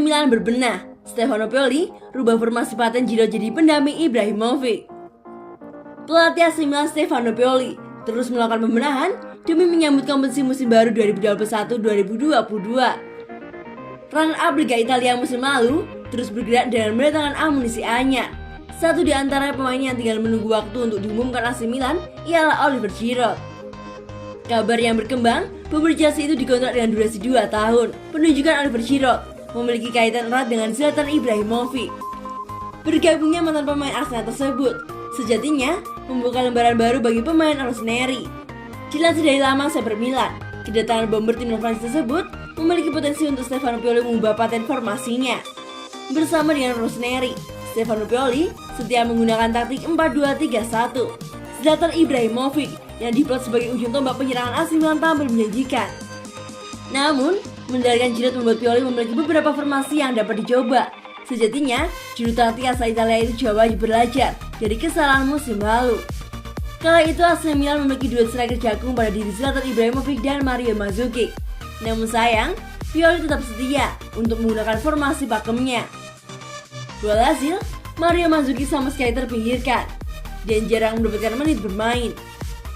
Milan berbenah, Stefano Pioli rubah formasi paten Giroud jadi pendamping Ibrahimovic. Pelatih AC Milan Stefano Pioli terus melakukan pembenahan demi menyambut kompetisi musim baru 2021-2022. Runner-up Liga Italia musim lalu terus bergerak dengan mendatangkan amunisi anyar. Satu di antara pemain yang tinggal menunggu waktu untuk diumumkan AC Milan ialah Oliver Giroud. Kabar yang berkembang, pemberi jersey itu dikontrak dengan durasi 2 tahun. Penunjukan Oliver Giroud memiliki kaitan erat dengan Zlatan Ibrahimovic. Bergabungnya mantan pemain Arsenal tersebut sejatinya membuka lembaran baru bagi pemain Rossoneri. Dilansir dari laman Saber Milan, kedatangan bomber tim Prancis tersebut memiliki potensi untuk Stefano Pioli mengubah paten formasinya. Bersama dengan Rossoneri, Stefano Pioli setia menggunakan taktik 4-2-3-1. Zlatan Ibrahimovic yang diplot sebagai ujung tombak penyerangan AC Milan tampil menjanjikan. Namun, mendengarkan Giroud membuat Pioli memiliki beberapa formasi yang dapat dicoba. Sejatinya, juru taktik asal Italia itu juga wajib belajar dari kesalahan musim lalu. Kala itu AC Milan memiliki duet striker jagung pada diri Zlatan Ibrahimovic dan Mario Mandzukic. Namun sayang, Pioli tetap setia untuk menggunakan formasi pakemnya. Walhasil, Mario Mandzukic sama sekali terpinggirkan dan jarang mendapatkan menit bermain.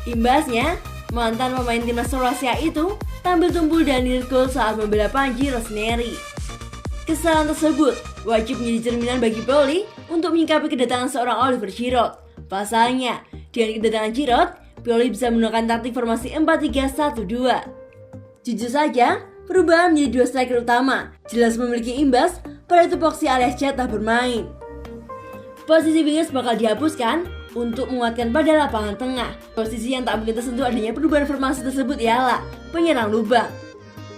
Imbasnya, mantan pemain timnas Kroasia itu tampil tumpul dan dirgol saat membela Panji Rossoneri. Kesalahan tersebut wajib menjadi cerminan bagi Pioli untuk menyikapi kedatangan seorang Oliver Giroud. Pasalnya, dengan kedatangan Giroud, Pioli bisa menggunakan taktik formasi 4-3-1-2. Jujur saja, perubahan menjadi dua striker utama jelas memiliki imbas pada tupoksi alias jatah bermain. Posisi wingers bakal dihapuskan untuk menguatkan pada lapangan tengah. Posisi yang tak mungkin tersentuh adanya perubahan formasi tersebut ialah penyerang lubang.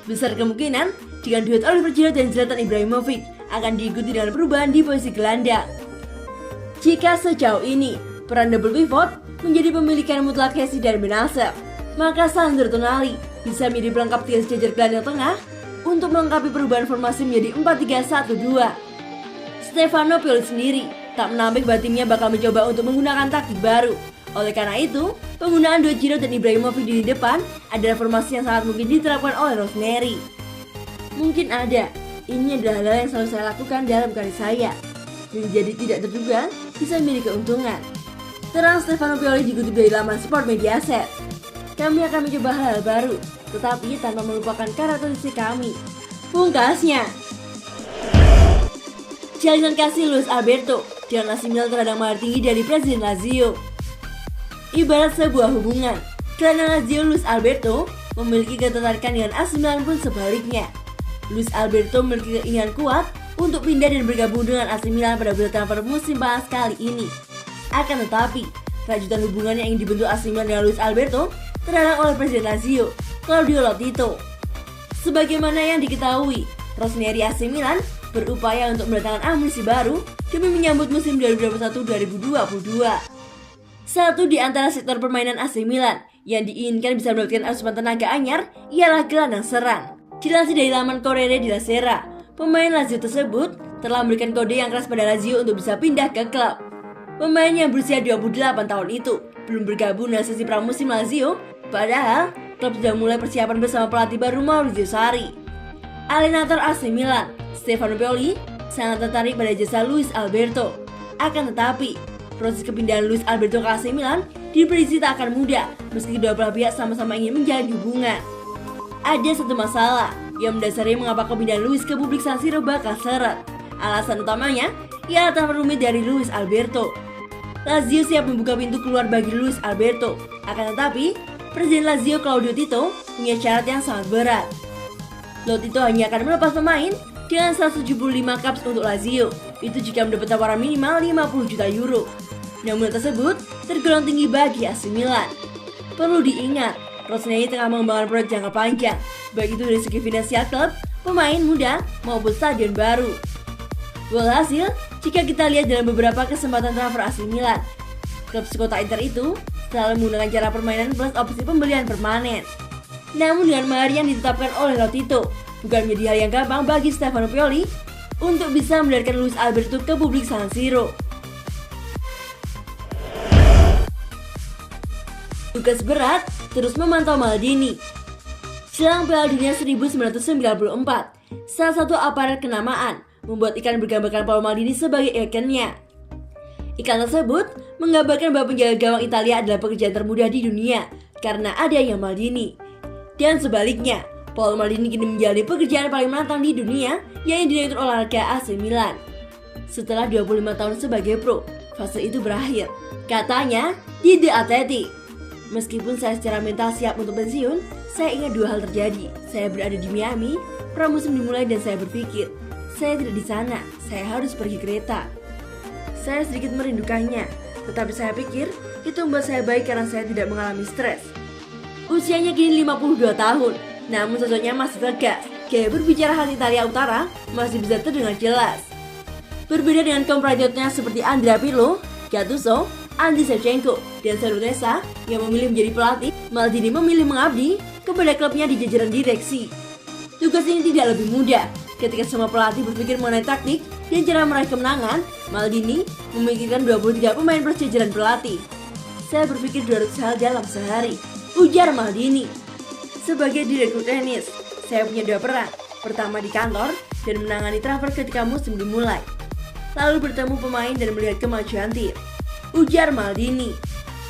Besar kemungkinan dengan duet Oliver Giroud dan Zlatan Ibrahimovic akan diikuti dengan perubahan di posisi gelandang. Jika sejauh ini peran double pivot menjadi pemilikan mutlak Kessie dan Benacer, maka Sandro Tonali bisa menjadi pelengkap tiga sejajar gelandang tengah untuk melengkapi perubahan formasi menjadi 4-3-1-2. Stefano Pioli sendiri tak menampik bahwa timnya bakal mencoba untuk menggunakan taktik baru. Oleh karena itu, penggunaan duet Giroud dan Ibrahimovic di depan adalah formasi yang sangat mungkin diterapkan oleh Rossoneri. Mungkin ada, ini adalah hal yang selalu saya lakukan dalam karir saya, dan jadi tidak terduga bisa memiliki keuntungan. Terang Stefano Pioli dikutip dari laman Sport Mediaset. Kami akan mencoba hal-hal baru, tetapi tanpa melupakan karakteristik kami. Pungkasnya. Jalinan kasih Luis Alberto dengan AC Milan terhadap mahar tinggi dari Presiden Lazio. Ibarat sebuah hubungan, gelandang Lazio Luis Alberto memiliki ketertarikan dengan AC Milan pun sebaliknya. Luis Alberto memiliki keinginan kuat untuk pindah dan bergabung dengan AC Milan pada bursa transfer musim panas kali ini. Akan tetapi, rajutan hubungan yang ingin dibentuk AC Milan dengan Luis Alberto terhalang oleh Presiden Lazio, Claudio Lotito. Sebagaimana yang diketahui, Rossoneri AC Milan berupaya untuk mendatangkan amunisi baru demi menyambut musim 2021-2022. Satu di antara sektor permainan AC Milan yang diinginkan bisa mendapatkan asupan tenaga anyar ialah gelandang serang. Dilansir dari laman Corriere della Sera, pemain Lazio tersebut telah memberikan kode yang keras pada Lazio untuk bisa pindah ke klub. Pemain yang berusia 28 tahun itu belum bergabung dalam sesi pramusim Lazio, padahal klub sudah mulai persiapan bersama pelatih baru Maurizio Sarri. Alienator AC Milan, Stefano Pioli, sangat tertarik pada jasa Luis Alberto. Akan tetapi, proses kepindahan Luis Alberto ke AC Milan diprediksi tak akan mudah meski kedua belah pihak sama-sama ingin menjalin hubungan. Ada satu masalah yang mendasari mengapa kepindahan Luis ke publik San Siro bakal seret. Alasan utamanya ialah transfer rumit dari Luis Alberto. Lazio siap membuka pintu keluar bagi Luis Alberto. Akan tetapi, Presiden Lazio Claudio Tito punya syarat yang sangat berat. Lotito hanya akan melepas pemain dengan 175 caps untuk Lazio, itu jika mendapat tawaran minimal 50 juta euro. Namun tersebut tergolong tinggi bagi AC Milan. Perlu diingat, Rossoneri tengah mengembangkan proyek jangka panjang, baik itu dari segi finansial klub, pemain muda, maupun stadion baru. Walhasil, jika kita lihat dalam beberapa kesempatan transfer AC Milan, klub sekota Inter itu selalu menggunakan cara permainan plus opsi pembelian permanen. Namun dengan mahar yang ditetapkan oleh Lotito, bukan menjadi hal yang gampang bagi Stefano Pioli untuk bisa mendarikkan Luis Alberto ke publik San Siro. Tugas berat terus memantau Maldini. Jelang Piala Dunia 1994, salah satu aparat kenamaan, membuat iklan bergambarkan Paolo Maldini sebagai ikonnya. Iklan tersebut menggambarkan bahwa penjaga gawang Italia adalah pekerjaan termudah di dunia karena adanya Maldini. Dan sebaliknya, Paolo Maldini kini menjalani pekerjaan paling menantang di dunia, yaitu direktur olahraga AC Milan. Setelah 25 tahun sebagai pro, fase itu berakhir. Katanya di The Athletic, "Meskipun saya secara mental siap untuk pensiun, saya ingat dua hal terjadi. Saya berada di Miami, pramusim dimulai dan saya berpikir, saya tidak di sana, saya harus pergi kereta. Saya sedikit merindukannya, tetapi saya pikir itu membuat saya baik karena saya tidak mengalami stres." Usianya kini 52 tahun, namun sosoknya masih tegas. Gaya berbicara khas Italia Utara masih bisa terdengar jelas. Berbeda dengan compatriotnya seperti Andrea Pirlo, Gattuso, Andriy Shevchenko, dan Sergio yang memilih menjadi pelatih, Maldini memilih mengabdi kepada klubnya di jajaran direksi. Tugas ini tidak lebih mudah. Ketika semua pelatih berpikir mengenai taktik dan cara meraih kemenangan, Maldini memikirkan 23 pemain plus jajaran pelatih. "Saya berpikir 200 hal dalam sehari," ujar Maldini. Sebagai direktur teknis, saya punya dua peran. Pertama di kantor dan menangani transfer ketika musim dimulai. Lalu bertemu pemain dan melihat kemajuan tim, ujar Maldini.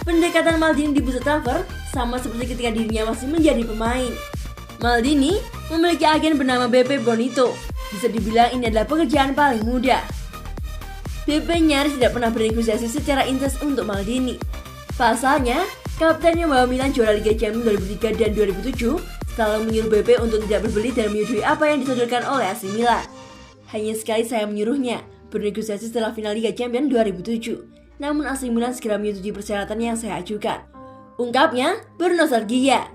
Pendekatan Maldini di bursa transfer sama seperti ketika dirinya masih menjadi pemain. Maldini memiliki agen bernama BP Bonito. Bisa dibilang ini adalah pekerjaan paling mudah. BP nyaris tidak pernah bernegosiasi secara intens untuk Maldini. Pasalnya, kapten yang membawa Milan juara Liga Champions 2003 dan 2007 selalu menyuruh BP untuk tidak berbelit dan menyetujui apa yang disodorkan oleh AC Milan. "Hanya sekali saya menyuruhnya bernegosiasi setelah final Liga Champions 2007. Namun AC Milan segera menyetujui persyaratan yang saya ajukan," ungkapnya bernostalgia.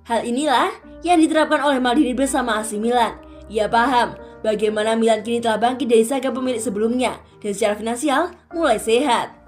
Hal inilah yang diterapkan oleh Maldini bersama AC Milan. Ia paham bagaimana Milan kini telah bangkit dari saga pemilik sebelumnya dan secara finansial mulai sehat.